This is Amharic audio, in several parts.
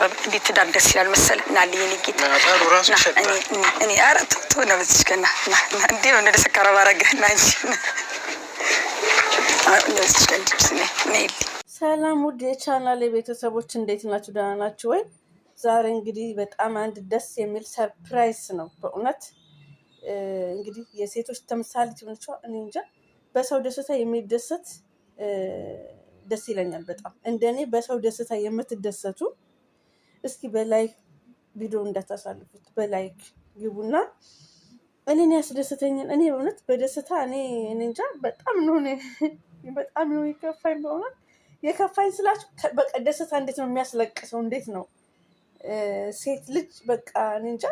እንደቀረበ እንዴት ትዳር ደስ ይላል መሰል እና ለኔ ጌታ ማጣሩ ራሱ ይሸጣል። እኔ አረቱ ነው በዝከና እንዴ ነው እንደሰከረ ባረገና እንጂ ሰላም ውድ የቻናሌ ቤተሰቦች እንዴት ናችሁ? ደህና ናችሁ ወይ? ዛሬ እንግዲህ በጣም አንድ ደስ የሚል ሰርፕራይዝ ነው በእውነት እንግዲህ የሴቶች ተምሳሌት ሆነችው። እኔ እንጃ በሰው ደስታ የሚደሰት ደስ ይለኛል በጣም። እንደኔ በሰው ደስታ የምትደሰቱ እስኪ በላይክ ቪዲዮ እንዳታሳልፉት፣ በላይክ ግቡና እኔን ያስደስተኛል። እኔ በእውነት በደስታ እኔ እንጃ በጣም ነው የከፋኝ። በእውነት የከፋኝ ስላችሁ በቃ ደስታ እንዴት ነው የሚያስለቅሰው? እንዴት ነው ሴት ልጅ በቃ እኔ እንጃ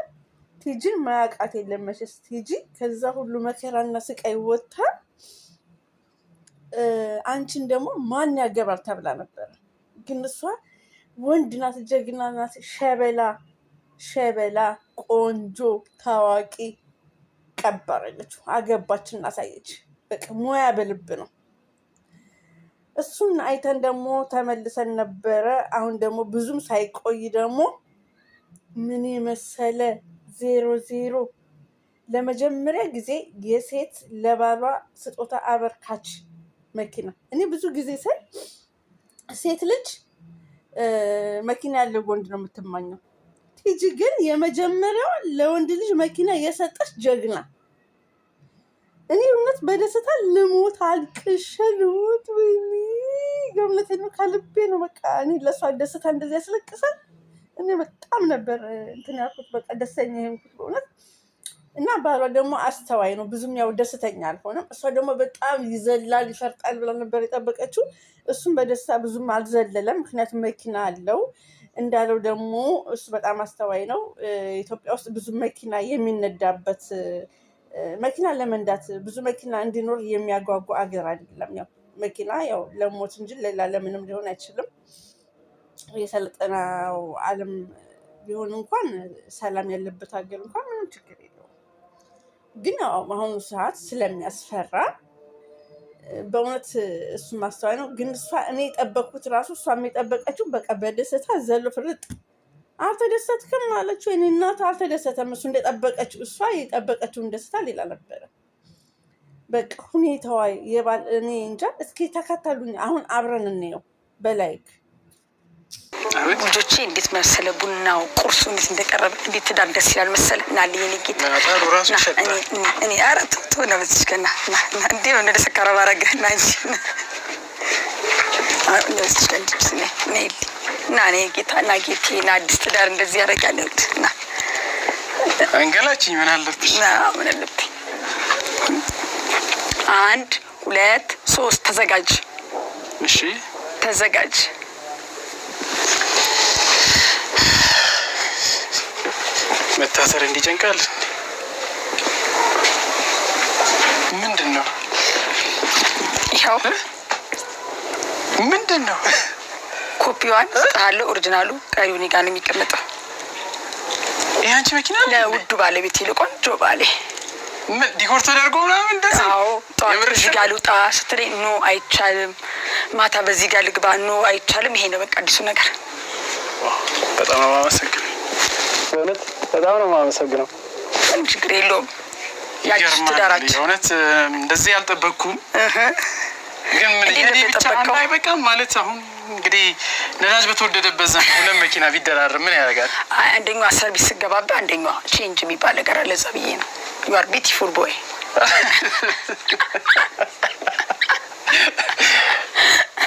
ቲጂን ማያውቃት የለም መቼስ። ቲጂ ከዛ ሁሉ መከራና ስቃይ ወጥታ አንቺን ደግሞ ማን ያገባል ተብላ ነበር። ግን እሷ ወንድ ናት፣ ጀግና ናት፣ ሸበላ ቆንጆ ታዋቂ ቀበረለችው፣ አገባችን አሳየች። በቃ ሙያ በልብ ነው። እሱን አይተን ደግሞ ተመልሰን ነበረ። አሁን ደግሞ ብዙም ሳይቆይ ደግሞ ምን የመሰለ 00 ለመጀመሪያ ጊዜ የሴት ለባሏ ስጦታ አበርካች መኪና። እኔ ብዙ ጊዜ ሳይ ሴት ልጅ መኪና ያለው ወንድ ነው የምትማኘው። ቲጂ ግን የመጀመሪያው ለወንድ ልጅ መኪና የሰጠች ጀግና። እኔ እውነት በደስታ ልሞት አልቅሼ ልሞት። ወይኔ ገምለቴ ነው ከልቤ ነው። በቃ እኔ ለሷ ደስታ እንደዚህ ያስለቅሳል። እኔ በጣም ነበር እንትን ያልኩት፣ በቃ ደስተኛ የሆንኩት በእውነት። እና ባሏ ደግሞ አስተዋይ ነው፣ ብዙም ያው ደስተኛ አልሆነም። እሷ ደግሞ በጣም ይዘላል ይፈርጣል ብላ ነበር የጠበቀችው። እሱም በደስታ ብዙም አልዘለለም፣ ምክንያቱም መኪና አለው። እንዳለው ደግሞ እሱ በጣም አስተዋይ ነው። ኢትዮጵያ ውስጥ ብዙ መኪና የሚነዳበት መኪና ለመንዳት ብዙ መኪና እንዲኖር የሚያጓጓ አገር አይደለም። ያው መኪና ያው ለሞት እንጂ ሌላ ለምንም ሊሆን አይችልም። የሰለጠነው ዓለም ቢሆን እንኳን ሰላም ያለበት ሀገር እንኳን ምንም ችግር የለውም። ግን አሁኑ ሰዓት ስለሚያስፈራ በእውነት እሱ ማስተዋይ ነው። ግን እኔ የጠበቅኩት ራሱ እሷም የጠበቀችው በቃ በደስታ ዘሎ ፍርጥ። አልተደሰትክም አለችው። እኔ እናት አልተደሰተም። እሱ እንደጠበቀችው እሷ የጠበቀችውን ደስታ ሌላ ነበረ። በቃ ሁኔታዋ የባል እኔ እንጃ። እስኪ ተከተሉኝ፣ አሁን አብረን እንየው በላይክ። ልጆቼ እንዴት መሰለ ቡናው ቁርሱ እንዴት እንደቀረበ እንዴት ትዳር ደስ ይላል መሰለ እና ለኔ ጌታ ማጣሩ ራሱ ይሸጣል። እኔ አረቱ ነው በዝከና እንዴ ነው እንደሰከረ ባረገና እንጂ እኔ ጌታ እና ጌቴ እና አዲስ ትዳር እንደዚህ ያደርጋል እና አንገላችኝ ምን አለብኝ? ምን አለብኝ? 1 2 3 ተዘጋጅ። እሺ ተዘጋጅ። መታሰር እንዲጨንቃል። ምንድን ነው ይኸው? ምንድን ነው? ኮፒዋን ስጣለሁ፣ ኦሪጂናሉ ቀሪው እኔ ጋር ነው የሚቀመጠው። ይሄ አንቺ መኪና ለውዱ ባለቤት ለቆንጆ ባሌ ምን ዲኮር ተደርጎ ምናምን እንደዚህ? አዎ። ጠዋት እዚህ ጋር ልውጣ ስትለኝ ኖ አይቻልም፣ ማታ በዚህ ጋር ልግባ ኖ አይቻልም። ይሄ ነው በቃ አዲሱ ነገር። በጣም ነው የማመሰግነው፣ በእውነት በጣም ነው የማመሰግነው። ምንም ችግር የለውም። ያቺ ትዳራችን በእውነት እንደዚህ ያልጠበቅኩም። ግን ምን ይሄ ብቻ አይበቃም ማለት አሁን እንግዲህ ነዳጅ በተወደደበት ዘመን ሁለት መኪና ቢደራረብ ምን ያደርጋል? አንደኛዋ ሰርቪስ ስገባባ አንደኛዋ ቼንጅ የሚባል ነገር አለ። እዛ ብዬ ነው you are beautiful boy።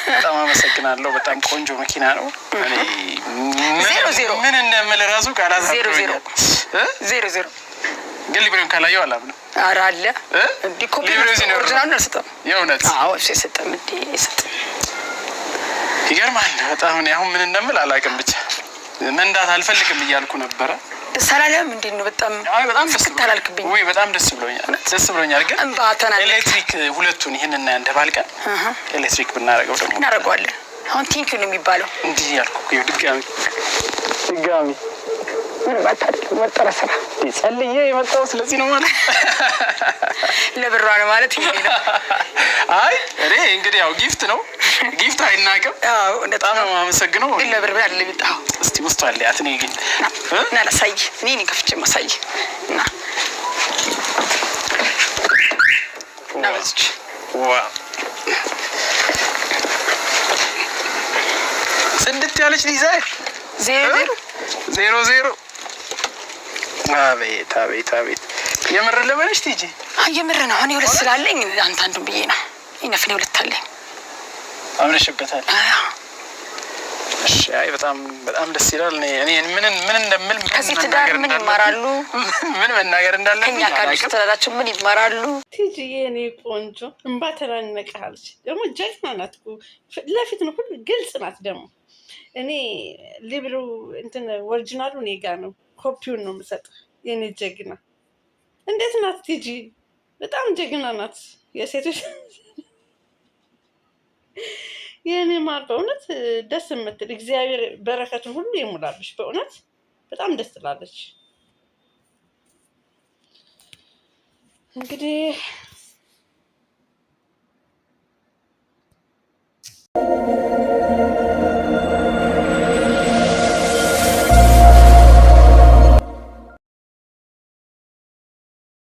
በጣም አመሰግናለሁ። በጣም ቆንጆ መኪና ነው። እኔ 00 ምን እንደምል ራሱ ቃላት 00 ግን ሊብሬውን ካላየው አላምነው። ኧረ አለ እንዴ ኮፒ ኦሪጂናሉን አልሰጠም። የእውነት? አዎ እሱ የሰጠም እንዴ የሰጠም። ይገርማል በጣም። እኔ አሁን ምን እንደምል አላውቅም። ብቻ መንዳት አልፈልግም እያልኩ ነበረ። ሰላለም እንዴ ነው በጣም በጣም ደስ ታላልክብኝ ወይ? በጣም ደስ ብሎኛል። ግን ኤሌክትሪክ ሁለቱን ይሄንና እንደባልቀን ኤሌክትሪክ ብናረጋው ደግሞ እናረጋዋለን። አሁን ቲንክ ነው የሚባለው። እንዲህ ያልኩ ድጋሚ ምንም አታደርግም። ወጠረ ስራ ጸልዬ የመጣው ስለዚህ ነው ማለት ለብሯ ነው ማለት ይሄ ነው። አይ እኔ እንግዲህ ያው ጊፍት ነው፣ ጊፍት አይናቅም። አዎ በጣም ነው የማመሰግነው። ግን ለብር ያለ ቢጣው እስቲ ውስጥ አለ አትኔ ግን እና ላሳይ እኔ ከፍቼ ማሳይ እና ናውዝች ዋው ስንት ያለች ሊዛይ 0-0 አቤት አቤት አቤት የምር ለበለሽ ትጂ የምር ነው። እኔ ሁለት ስላለኝ አንተ አንዱን ብዬ ነው ይነፍኔ ሁለት አለኝ አምነሽበታል። እሺ አይ በጣም በጣም ደስ ይላል። እኔ ምን እንደምል ከዚህ ትዳር ምን ይማራሉ? ምን መናገር እንዳለብኝ እኛ ካሉት ትዳራችን ምን ይማራሉ? ቲጂዬ እኔ ቆንጆ እንባ ተናነቀሃለች። ደግሞ ጀግና ናት እኮ ለፊት ነው ሁሉ ግልጽ ናት። ደግሞ እኔ ሊብሩ እንትን ኦሪጂናሉ እኔ ጋ ነው፣ ኮፒውን ነው የምሰጥህ። የኔ ጀግና እንዴት ናት ቲጂ? በጣም ጀግና ናት። የሴቶች የእኔ ማር በእውነት ደስ የምትል እግዚአብሔር በረከቱን ሁሉ ይሙላልሽ። በእውነት በጣም ደስ ትላለች። እንግዲህ